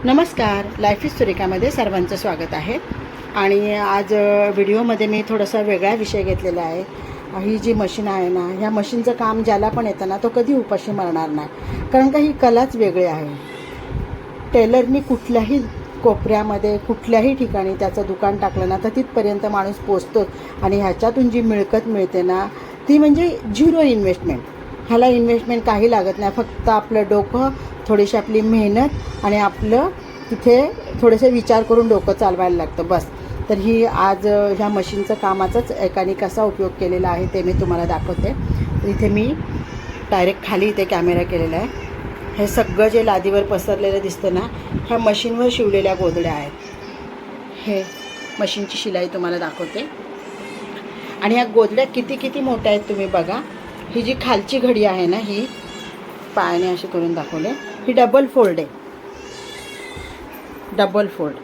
नमस्कार, life is सुरेखामध्ये सर्वांचं स्वागत आहे. आणि आज व्हिडिओमध्ये मी थोडासा वेगळा विषय घेतलेला आहे. ही जी मशीन आहे ना, ह्या मशीनचं काम ज्याला पण येतं ना तो कधी उपाशी मरणार नाही, कारण का ही कलाच वेगळी आहे. टेलरनी कुठल्याही कोपऱ्यामध्ये कुठल्याही ठिकाणी त्याचं दुकान टाकलं ना तर तिथपर्यंत माणूस पोचतोच. आणि ह्याच्यातून जी मिळकत मिळते ना ती म्हणजे झिरो इन्व्हेस्टमेंट. ह्याला इन्व्हेस्टमेंट काही लागत नाही, फक्त आपलं डोकं, थोडीशी आपली मेहनत आणि आपलं तिथे थोडेसे विचार करून डोकं चालवायला लागतं बस. तर ही आज ह्या मशीनचं कामाचाच एकाने कसा उपयोग केलेला आहे ते मी तुम्हाला दाखवते. इथे मी डायरेक्ट खाली इथे कॅमेरा केलेला आहे. हे सगळं जे लादीवर पसरलेलं दिसतं ना ह्या मशीनवर शिवलेल्या गोधड्या आहेत. हे मशीनची शिलाई तुम्हाला दाखवते. आणि ह्या गोधड्या किती किती मोठ्या आहेत तुम्ही बघा. ही जी खालची घडी आहे ना ही पायाने अशी करून दाखवले, ही डबल फोल्ड आहे. डबल फोल्ड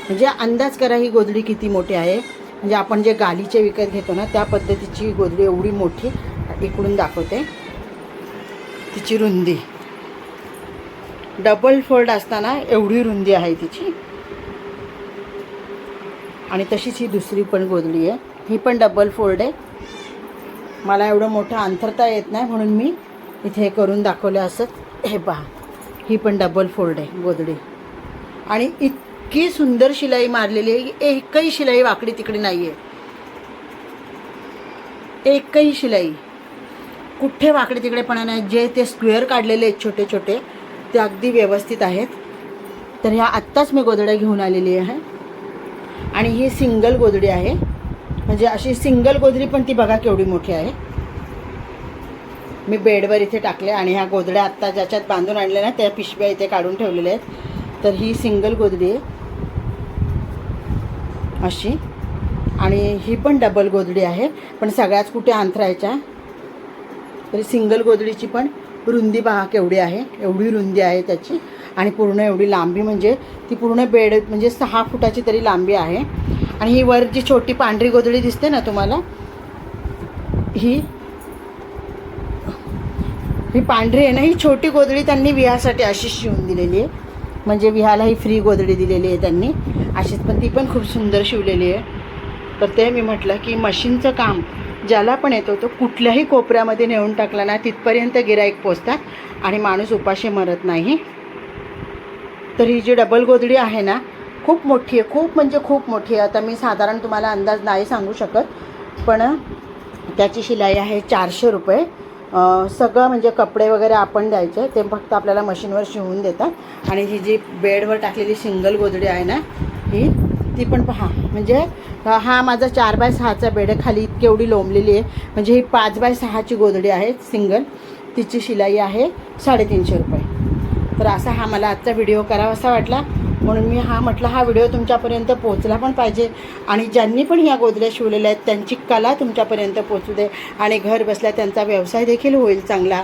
म्हणजे अंदाज करा ही गोधडी किती मोठी आहे. म्हणजे आपण जे गालीचे विकत घेतो ना त्या पद्धतीची गोधडी एवढी मोठी. इकडून दाखवते तिची रुंदी. डबल फोल्ड असताना एवढी रुंदी आहे तिची. आणि तशीच ही दुसरी पण गोधडी आहे, ही पण डबल फोल्ड आहे. मला एवढं मोठं अंतरता येत नाही म्हणून मी इथे करून दाखवलं असं. हे पहा, ही पण डबल फोल्ड आहे गोधडी. आणि इतकी सुंदर शिलाई मारलेली आहे की एकही शिलाई वाकडी तिकडे नाही आहे. एकही शिलाई कुठे वाकडे तिकडेपणा नाही. जे ते स्क्वेअर काढलेले आहेत छोटे छोटे ते अगदी व्यवस्थित आहेत. तर ह्या आत्ताच मी गोधड्या घेऊन आलेली आहे. आणि ही सिंगल गोधडी आहे, म्हणजे अशी सिंगल गोधडी पण ती बघा केवढी मोठी आहे. मी बेडवर इथे टाकले आणि ह्या गोधड्या आत्ता ज्याच्यात बांधून आणल्या ना त्या पिशव्या इथे काढून ठेवलेल्या आहेत. तर ही सिंगल गोधडी आहे अशी. आणि ही पण डबल गोधडी आहे, पण सगळ्याच कुठे अंथरायच्या. तरी सिंगल गोधडीची पण रुंदी पहा केवढी आहे, एवढी रुंदी आहे त्याची. आणि पूर्ण एवढी लांबी म्हणजे ती पूर्ण बेड म्हणजे 6 फुटाची तरी लांबी आहे. आणि ही वर जी छोटी पांढरी गोधडी दिसते ना तुम्हाला, ही पांढरी आहे ना, ही छोटी गोधडी त्यांनी विहासाठी अशीच शिवून दिलेली आहे. म्हणजे विहाला ही फ्री गोधडी दिलेली आहे त्यांनी अशीच, पण ती पण खूप सुंदर शिवलेली आहे. तर ते मी म्हटलं की मशीनचं काम ज्याला पण येतो तो कुठल्याही कोपऱ्यामध्ये नेऊन टाकला ना तिथपर्यंत गिराईक पोचतात आणि माणूस उपाशी मरत नाही. तर ही जी डबल गोधडी आहे ना खूप मोठी आहे, खूप म्हणजे खूप मोठी आहे. आता मी साधारण तुम्हाला अंदाज नाही सांगू शकत, पण त्याची शिलाई आहे 400 रुपये. सगळं म्हणजे कपडे वगैरे आपण द्यायचे, ते फक्त आपल्याला मशीनवर शिवून देतात. आणि ही जी बेडवर टाकलेली सिंगल गोधडी आहे ना ती पण पहा. म्हणजे हा माझा 4x6चा बेड आहे, खाली इतकी एवढी लोंबलेली आहे. म्हणजे ही 5x6ची गोधडी आहे सिंगल. तिची शिलाई आहे 350 रुपये. तर असा हा मला आजचा व्हिडिओ करावासा वाटला म्हणून मी म्हटलं हा व्हिडिओ तुमच्यापर्यंत पोहोचला पण पाहिजे. आणि ज्यांनी पण ह्या गोधड्या शिवलेल्या आहेत त्यांची कला तुमच्यापर्यंत पोहोचू दे आणि घर बसल्या त्यांचा व्यवसाय देखील होईल चांगला.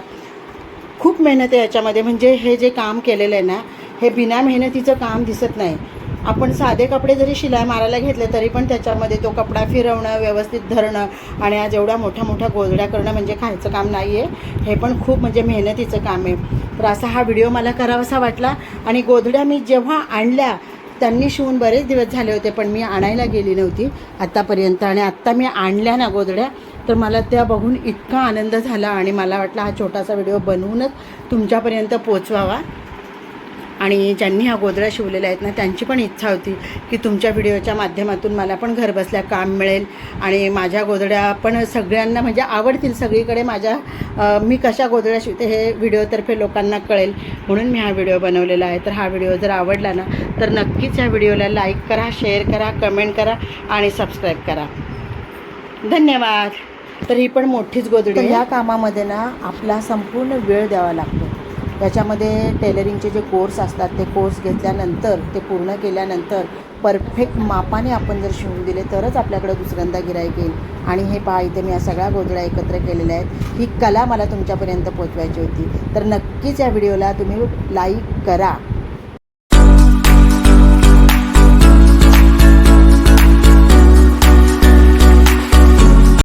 खूप मेहनत आहे याच्यामध्ये. म्हणजे हे जे काम केलेलं आहे ना हे बिना मेहनतीचं काम दिसत नाही. आपण साधे कपडे जरी शिलाई मारायला घेतले तरी पण त्याच्यामध्ये तो कपडा फिरवणं, व्यवस्थित धरणं आणि आज एवढ्या मोठ्या मोठ्या गोधड्या करणं म्हणजे खायचं काम नाही आहे. हे पण खूप म्हणजे मेहनतीचं काम आहे. तर असा हा व्हिडिओ मला करावासा वाटला. आणि गोधड्या मी जेव्हा आणल्या त्यांनी शिवून बरेच दिवस झाले होते, पण मी आणायला गेली नव्हती आत्तापर्यंत. आणि आत्ता मी आणल्या ना गोधड्या तर मला त्या बघून इतका आनंद झाला आणि मला वाटलं हा छोटासा व्हिडिओ बनवूनच तुमच्यापर्यंत पोचवावा. आणि ज्यांनी ह्या गोधड्या शिवलेल्या आहेत ना त्यांची पण इच्छा होती की तुमच्या व्हिडिओच्या माध्यमातून मला पण घरबसल्या काम मिळेल आणि माझ्या गोधड्या पण सगळ्यांना म्हणजे आवडतील. सगळीकडे मी कशा गोधड्या शिवते हे व्हिडिओतर्फे लोकांना कळेल म्हणून मी हा व्हिडिओ बनवलेला आहे. तर हा व्हिडिओ जर आवडला ना तर नक्कीच ह्या व्हिडिओला लाईक करा, शेअर करा, कमेंट करा आणि सबस्क्राईब करा. धन्यवाद. तर ही पण मोठीच गोधडी आहे. ह्या कामामध्ये ना आपला संपूर्ण वेळ द्यावा लागतो. याच्यामध्ये टेलरिंगचे जे कोर्स असतात ते कोर्स घेतल्यानंतर ते पूर्ण केल्यानंतर परफेक्ट मापाने आपण जर शिवून दिले तरच आपल्याकडे दुसऱ्यांदा गिराईक येईल. आणि हे पहा इथे मी या सगळ्या गोधड्या एकत्र केलेल्या आहेत. ही कला मला तुमच्यापर्यंत पोचवायची होती. तर नक्कीच या व्हिडिओला तुम्ही लाईक करा.